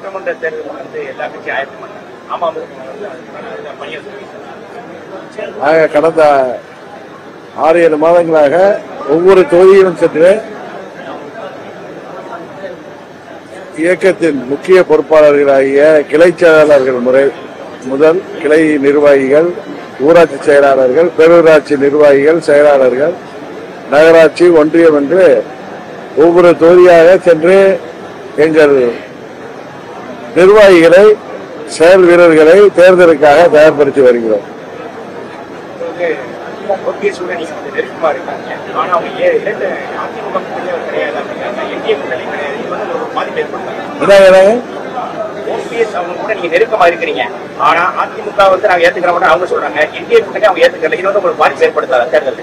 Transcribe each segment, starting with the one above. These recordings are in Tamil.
சட்டமன்ற தேர்தல் வந்து எல்லா கட்சியும் ஆயத்தம் பண்ணாங்க. கடந்த 6-7 மாதங்களாக ஒவ்வொரு தொகுதியிலும் சென்று இயக்கத்தின் முக்கிய பொறுப்பாளர்களாகிய கிளை செயலாளர்கள் முதல் கிளை நிர்வாகிகள், ஊராட்சி செயலாளர்கள், பேரூராட்சி நிர்வாகிகள், செயலாளர்கள், நகராட்சி, ஒன்றியம் என்று ஒவ்வொரு தொகுதியாக சென்று எங்கள் நிர்வாகிகளை, செயல் வீரர்களை தேர்தலுக்காக தயார்படுத்தி வருகிறோம். நெருக்கமா இருக்கிறீங்க, ஆனா அதிமுக வந்து நாங்க ஏத்துக்கிறோம் அவங்க சொல்றாங்க, என்டிஏ கூட்டணி அவங்க ஏத்துக்கல. இது வந்து உங்களுக்கு பாதிப்பு ஏற்படுத்தாத தேர்தல்?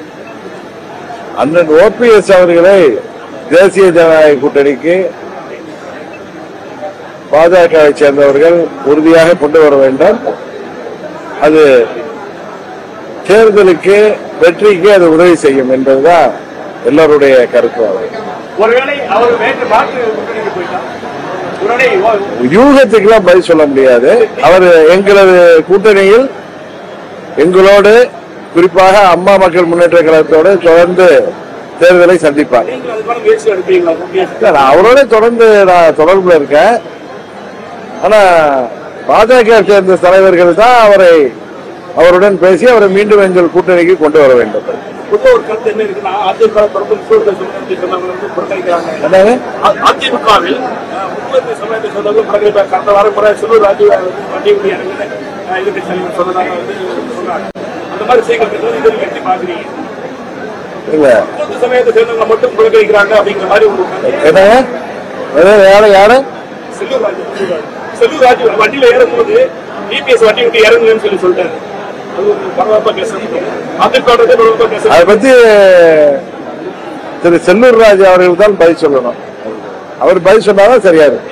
அண்ணன் OPS அவர்களை தேசிய ஜனநாயக கூட்டணிக்கு பாஜகவை சேர்ந்தவர்கள் உறுதியாக கொண்டு வர வேண்டும். அது தேர்தலுக்கு வெற்றிக்கு அது உதவி செய்யும் என்பதுதான் எல்லாருடைய கருத்து. ஒருவேளை அவர் வேறு மாற்று கூட்டணிக்கு போயிட்டார், யூகத்துக்கெல்லாம் பதில் சொல்ல முடியாது. அவர் எங்களது கூட்டணியில் எங்களோடு, குறிப்பாக அம்மா மக்கள் முன்னேற்ற கழகத்தோடு தொடர்ந்து தேர்தலை சந்திப்பார். அவரோட தொடர்ந்து நான் தொடர்புல இருக்கேன். ஆனா பாஜக சேர்ந்த தலைவர்கள் தான் அவருடன் பேசி அவரை மீண்டும் எங்கள் கூட்டணிக்கு கொண்டு வர வேண்டும். யாரு வண்டியில ஏறும்போது டிபிஎஸ் வண்டி விட்டு இறங்குன்னு சொல்லிட்டாரு. அதை பத்தி திரு செல்லூர் ராஜு அவர்கள் தான் பதில் சொல்லணும். அவர் பதில் சொன்னாதான் சரியா இருக்கும்.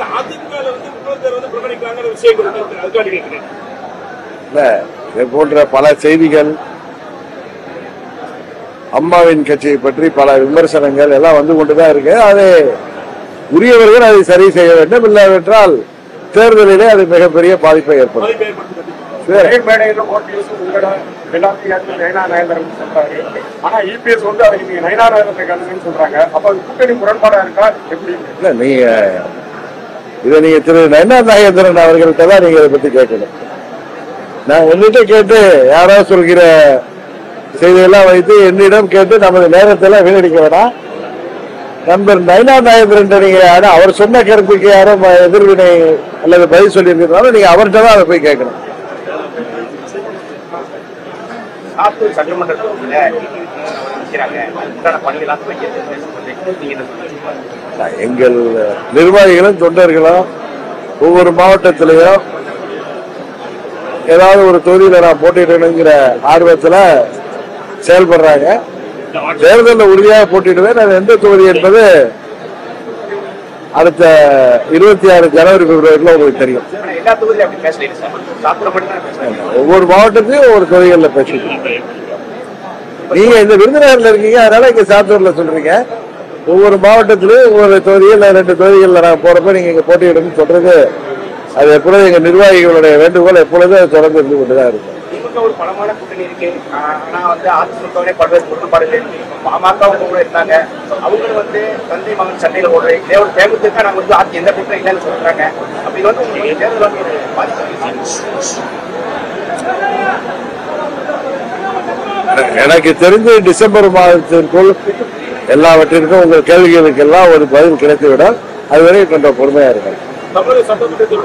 இது போன்ற பல செய்திகள், அம்மாவின் கட்சியை பற்றி பல விமர்சனங்கள் எல்லாம் வந்து கொண்டுதான் இருக்கு. அதை உரியவர்கள் அதை சரி செய்ய வேண்டும். இல்லாவிட்டால் தேர்தலிலே அது மிகப்பெரிய பாதிப்பை ஏற்படும். நீங்க திரு நயனா நாகேந்திரன் அவர்கள்ட்ட தான் நீங்க இதை பத்தி கேட்கணும். நான் என்னிட்ட கேட்டு யாராவது சொல்கிற செய்தியெல்லாம் வைத்து என்னிடம் கேட்டு நமது நேரத்தில் வீணடிக்க வேணாம். நண்பர் நயனா நாகேந்திரன் நீங்க அவர் சொன்ன கருத்துக்கு யாரும் எதிர்வினை அல்லது பதில் சொல்லி இருக்கிறதுனால நீங்க அவர்கிட்ட தான் அதை போய் கேட்கணும். எங்கள் நிர்வாகிகளும் தொண்டர்களும் ஒவ்வொரு மாவட்டத்திலையும் ஏதாவது ஒரு தொகுதியில நான் போட்டியிடணுங்கிற ஆர்வத்துல செயல்படுறாங்க. தேர்தலில் உறுதியாக போட்டியிடுவேன். அது எந்த தொகுதி என்பது அடுத்த 26 ஜனவரி பிப்ரவரியில் உங்களுக்கு தெரியும். ஒவ்வொரு மாவட்டத்தையும் ஒவ்வொரு தொகுதிகளில் பேசிட்டு நீங்க இந்த விருதுநகர்ல இருக்கீங்க, அதனால இங்க சாத்தூர்ல சொல்றீங்க. ஒவ்வொரு மாவட்டத்திலையும் ஒவ்வொரு தொகுதியில் 2 தொகுதிகளில் நான் போறப்ப நீங்க இங்க போட்டியிடணும்னு சொல்றது அது எப்பொழுதும் எங்க நிர்வாகிகளுடைய வேண்டுகோள் எப்பொழுதும் அது தொடர்ந்து இருந்து கொண்டுதான் இருக்கும். ஒரு பலமான கூட்டணி இருக்கு. ஆனா வந்து அதிமுக பல்வேறு முரண்பாடுகள் பாமக கூட இருந்தாங்க. அவங்க வந்து தந்தை மகன் சண்டையில ஓடுற தேமுதிக நாங்க வந்து எந்த கூட்டம் இல்லைன்னு சொல்றாங்க. அப்படி வந்து உங்களுக்கு தேர்தல் வந்து எனக்கு தெரிஞ்சு டிசம்பர் மாதத்திற்குள் எல்லாவற்றிற்கும் உங்கள் கேள்விகளுக்கு எல்லாம் ஒரு பதில் கிடைத்துவிடும். அதுவரை கொஞ்சம் பொறுமையா இருக்கும். தமிழக சட்டமன்றத்தில்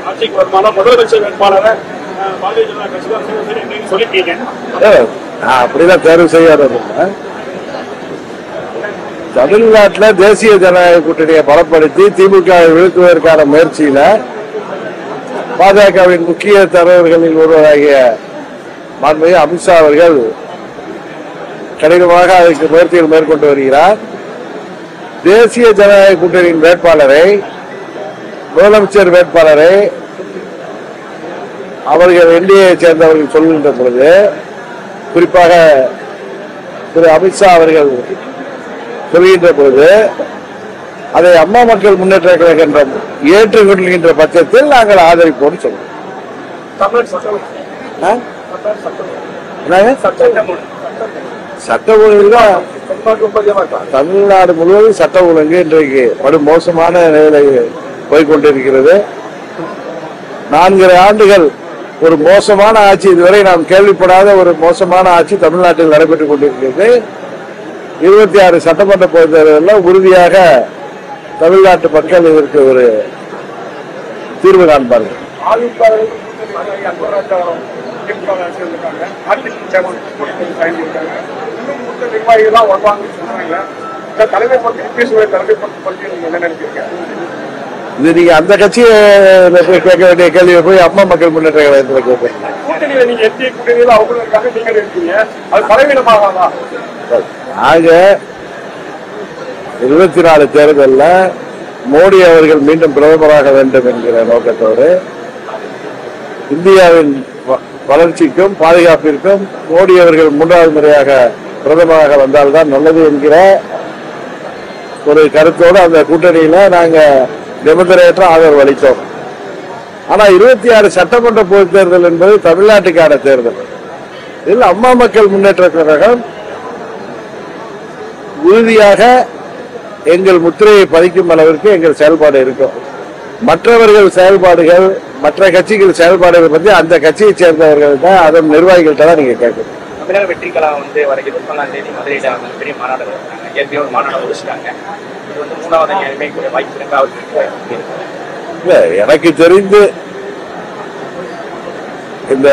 ஆட்சிக்கு வருமான முதலமைச்சர் வேட்பாளரை அப்படிதான் தேர்வு செய்யாத தமிழ்நாட்டில் தேசிய ஜனநாயக கூட்டணியை பலப்படுத்தி திமுக வீழ்த்துவதற்கான முயற்சியில பாஜகவின் முக்கிய தலைவர்களில் ஒருவராகிய மாண்புமிகு அமித்ஷா அவர்கள் கடினமாக அதற்கு முயற்சிகள் மேற்கொண்டு வருகிறார். தேசிய ஜனநாயக கூட்டணியின் வேட்பாளரை, முதலமைச்சர் வேட்பாளரை அவர்கள் என்டிஏ சேர்ந்தவர்கள் சொல்கின்ற பொழுது, குறிப்பாக திரு அமித்ஷா அவர்கள் சொல்கின்ற பொழுது அதை அம்மா மக்கள் முன்னேற்ற கழகம் ஏற்றுக்கொள்கின்ற பட்சத்தில் நாங்கள் ஆதரிப்போம் சொல்றோம். சட்ட ஒழுங்கு தமிழ்நாடு முழுவதும் சட்ட ஒழுங்கு இன்றைக்கு படு மோசமான நிலையில் போய்கொண்டிருக்கிறது. 4 ஆண்டுகள் ஒரு மோசமான ஆட்சி, இதுவரை நாம் கேள்விப்படாத ஒரு மோசமான ஆட்சி தமிழ்நாட்டில் நடைபெற்றுக் கொண்டிருக்கிறது. 26 சட்டமன்ற பொதுத் தேர்தலில் உறுதியாக தமிழ்நாட்டு மக்கள் இதற்கு ஒரு தீர்வு காண்பார்கள். இது நீங்க அந்த கட்சியை கேட்க வேண்டிய கேள்வியை போய் அம்மா மக்கள் முன்னேற்ற கழகத்தில் கேட்பீங்க. ஆக 24 தேர்தலில் மோடி அவர்கள் மீண்டும் பிரதமராக வேண்டும் என்கிற நோக்கத்தோடு இந்தியாவின் வளர்ச்சிக்கும் பாதுகாப்பிற்கும் மோடி அவர்கள் 3வது முறையாக பிரதமராக வந்தால்தான் நல்லது என்கிற ஒரு கருத்தோடு அந்த கூட்டணியில நாங்க நிபந்தனையற்ற ஆதரவு அளித்தோம். ஆனா 26 சட்டமன்ற பொதுத் தேர்தல் என்பது தமிழ்நாட்டுக்கான தேர்தல். இதில் அம்மா மக்கள் முன்னேற்ற கழகம் உறுதியாக எங்கள் முத்திரையை பதிக்கும் அளவிற்கு எங்கள் செயல்பாடு இருக்கும். மற்றவர்கள் செயல்பாடுகள், மற்ற கட்சிகள் செயல்பாடுகள் பற்றி அந்த கட்சியை சேர்ந்தவர்கள் தான், அதன் நிர்வாகிகள்கிட்ட தான் நீங்க கேட்கணும். தமிழக வெற்றி கழகம் வந்து வருகிற 19ஆம் தேதி மதுரையில பெரிய மாநாடு வச்சிருக்காங்க. ஏற்கனவே மாநாடு முடிச்சிட்டாங்க. இது வந்து 3வது அணியாக வாய்ப்பு இருக்கா? இல்ல, எனக்கு தெரிந்து இந்த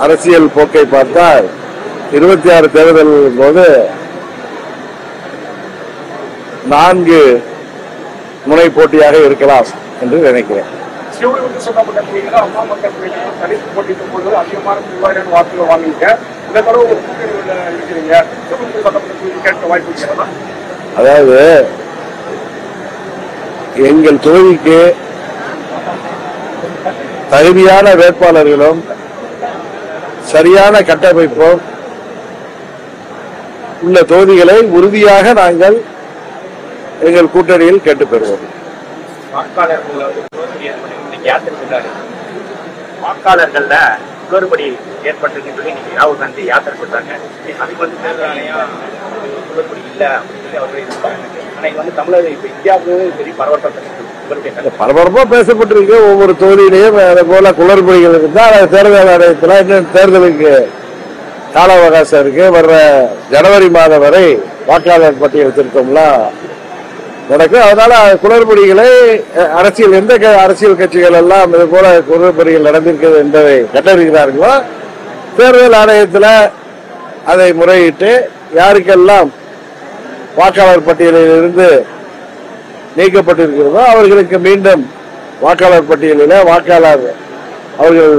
அரசியல் போக்கை பார்த்தால் 26 தேர்தல் போது 4 முனை போட்டியாக இருக்கலாம் என்று நினைக்கிறேன். அம்மா மக்கள் தனித்து போட்டியிடும் போது அதிகமான வாக்குகள் வாங்கிங்க. இந்த தடவை ஒரு இருக்கிறீங்க, கேட்க வாய்ப்பு இருக்கிறதா? அதாவது எங்கள் தொகுதிக்கு தகுதியான வேட்பாளர்களும் சரியான கட்டமைப்பும் உள்ள தொகுதிகளை உறுதியாக நாங்கள் எங்கள் கூட்டணியில் கேட்டு பெறுவோம். வாக்காளர்கள்ல குளறுபடி ஏற்பட்டிருக்கு சொல்லி ராகுல் காந்தி யாத்திரை சொல்றாங்க. அதுக்கு வந்து தேர்தல் ஆணையம் குளறுபடி இல்லை அப்படின்னு ஆனா இது வந்து தமிழக இப்ப இந்தியாவுக்கு பெரிய பரபரப்பா பேசப்பட்டிருக்கு. ஒவ்வொரு தொகுதியிலையும் அதே போல குளறுபடிகள் இருந்தால் தேர்தல் ஆணையத்தில் இன்னும் தேர்தலுக்கு கால அவகாசம் இருக்கு. வர்ற ஜனவரி மாதம் வரை வாக்காளர் பட்டியல் திருத்தம்லாம் நடக்கும். அதனால குளறுபடிகளை அரசியல் எந்த அரசியல் கட்சிகள் எல்லாம் இது போல குளறுபடிகள் நடந்திருக்கிறது என்பதை கண்டறிகிறார்களோ தேர்தல் ஆணையத்தில் அதை முறையிட்டு யாருக்கெல்லாம் வாக்காளர் பட்டியலில் இருந்து நீக்கப்பட்டிருக்கிறதோ அவர்களுக்கு மீண்டும் வாக்காளர் பட்டியலில் வாக்காளர் அவர்கள்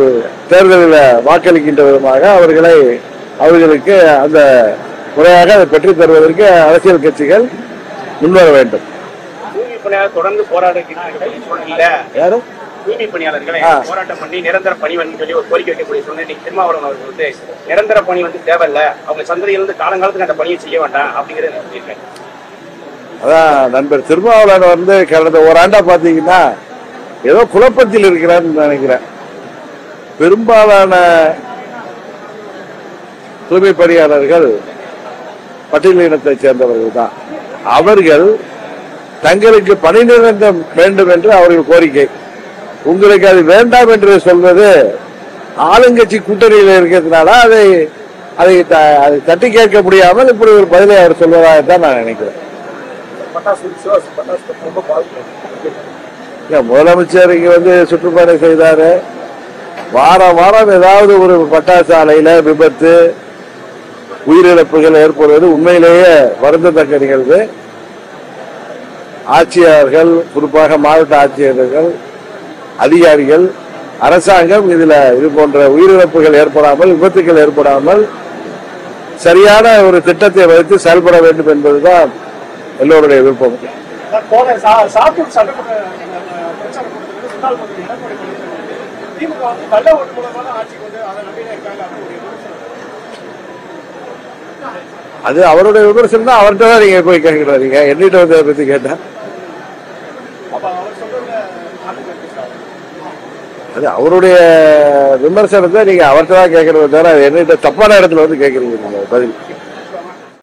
தேர்தலில் வாக்களிக்கின்ற விதமாக அவர்களுக்கு அந்த முறையாக அதை பெற்றுத் தருவதற்கு அரசியல் கட்சிகள் முன்வர வேண்டும். தொடர்ந்து தூய்மை பணியாளர்களை போராட்டம் பண்ணி நிரந்தர பணி வந்து சொல்லி ஒரு கோரிக்கை வைக்கக்கூடிய சூழ்நிலை திருமாவளவன் அவர்கள் வந்து நிரந்தர பணி வந்து தேவையில்லை, அவங்க சந்ததியிலிருந்து காலங்காலத்துக்கு அந்த பணியை செய்ய வேண்டாம் அப்படிங்கிறது சொல்லியிருக்கேன். அதான் நண்பர் திருமாவளவன் வந்து கடந்த ஓராண்டா பாத்தீங்கன்னா ஏதோ குழப்பத்தில் இருக்கிறான்னு நினைக்கிறேன். பெரும்பாலான தூய்மை பணியாளர்கள் பட்டியலினத்தை சேர்ந்தவர்கள் தான். அவர்கள் தங்களுக்கு பணி நிரந்தரம் வேண்டும் என்று அவர்கள் கோரிக்கை. உங்களுக்கு அது வேண்டாம் என்று சொல்வது ஆளுங்கட்சி கூட்டணியில் இருக்கிறதுனால அதை தட்டி கேட்க முடியாமல் இப்படி ஒரு பதிலை அவர் சொல்வதாகத்தான் நான் நினைக்கிறேன். முதலமைச்சர் இங்க வந்து சுற்றுப்பயணம் செய்தாரு. வாரம் வாரம் ஏதாவது ஒரு பட்டாசு ஆலையில விபத்து உயிரிழப்புகள் ஏற்படுவது உண்மையிலேயே வருந்தத்தக்க நிகழ்வு. ஆட்சியாளர்கள், குறிப்பாக மாவட்ட ஆட்சியர்கள், அதிகாரிகள், அரசாங்கம் இது போன்ற உயிரிழப்புகள் ஏற்படாமல், விபத்துகள் ஏற்படாமல் சரியான ஒரு திட்டத்தை வைத்து செயல்பட வேண்டும் என்பதுதான் எல்லோருடைய விருப்பம். அது அவருடைய விமர்சனம் தான், அவர்கிட்ட தான் நீங்க போய் கேட்கறீங்க. என்னிட்ட வந்து அதை பத்தி கேட்டா அது அவருடைய விமர்சனத்தை நீங்க அவர்கிட்ட தான் கேட்கறது தவிர என்னிட்ட தப்பான இடத்துல வந்து கேட்கறீங்க பதில்.